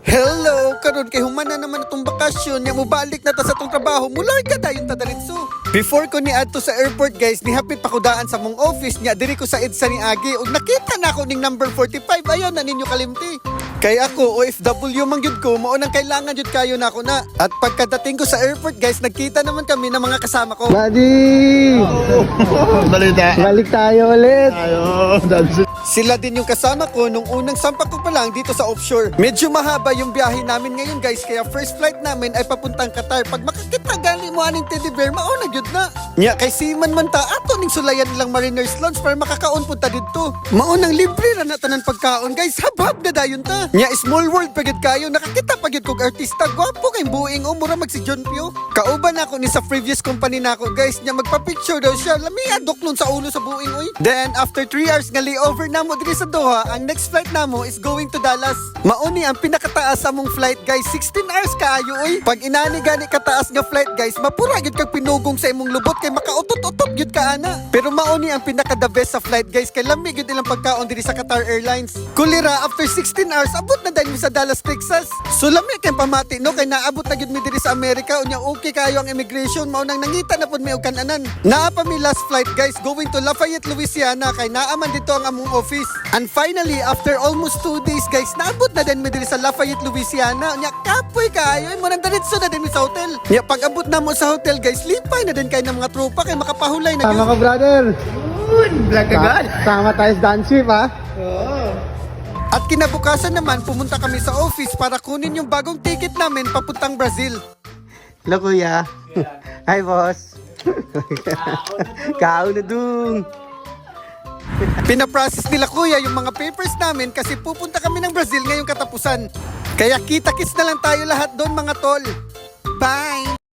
Hello! Karon kay humana naman itong bakasyon niya mubalik na ta sa itong trabaho mula ka dayon ta daritso. Before ko ni adto sa airport guys, nihapit pa ko daan sa mong office niya diri ko sa EDSA ni Agi ug nakita na ako ning number 45 ayaw na ninyo kalimti. Kay ako OFW man gyud ko mao nang kailangan jud kayo na ako na. At pagkadating ko sa airport guys, nagkita naman kami ng mga kasama ko. Buddy! Balita. Balik tayo ulit. Ayo, that's it. Sila din yung kasama ko nung unang sampak ko pa lang dito sa offshore. Medyo mahaba yung biyahe namin ngayon guys, kaya first flight namin ay papuntang Qatar. Pag makakita gali mo aning teddy bear, mauna gyud na. Nya kay Seaman man ta ato ning sulayan nilang Mariners Lounge para makakaon punta didto. Maunang libre ra na tanan pagkaon guys, habhab na dayon ta. Nya small world pagid kayo, nakakita pagid kog artista, gwapo kay buing mura mag si John Pio. Kauban ako ni sa previous company nako guys, nya magpa-picture daw siya, lami adoklon sa ulo sa buing oy. Then after 3 hours nga layover namo diri sa Doha, ang next flight namo is going to Dallas. Mauni ang pinakataas sa mong flight guys, 16 hours kaayo oy. Pag inani gani kataas nga flight guys, mapura gyud kag pinugong sa imong lubot kay makautot-utot gyud ka ana. Pero mauni ang pinaka the best sa flight guys, kay lami gyud ilang pagkaon diri sa Qatar Airlines. Kulira after 16 hours abot na dahil mi sa Dallas, Texas. So lami kay pamati no kay naabot na gyud mi diri sa Amerika unya okay kayo ang immigration, mao nang nangita na pud mi og kananan. Naa pa mi last flight guys going to Lafayette, Louisiana kay naa man dito ang among office. And finally after almost 2 days guys, naabot na din mi diri sa Lafayette, Louisiana. Unya kapoy kayo mo nang diretso na din mi sa hotel. Nya pag abot na mo sa hotel guys, lipay na din kay ng mga tropa kay makapahulay na Tama gyud. ka, brother. Black agad. Sama tayo sa dance trip, ha? At kinabukasan naman pumunta kami sa office para kunin yung bagong ticket namin papuntang Brazil. Hello, kuya. Hi, boss. Kaon na dung. Pinaprocess nila kuya yung mga papers namin kasi pupunta kami ng Brazil ngayong katapusan. Kaya kita-kits na lang tayo lahat doon mga tol. Bye!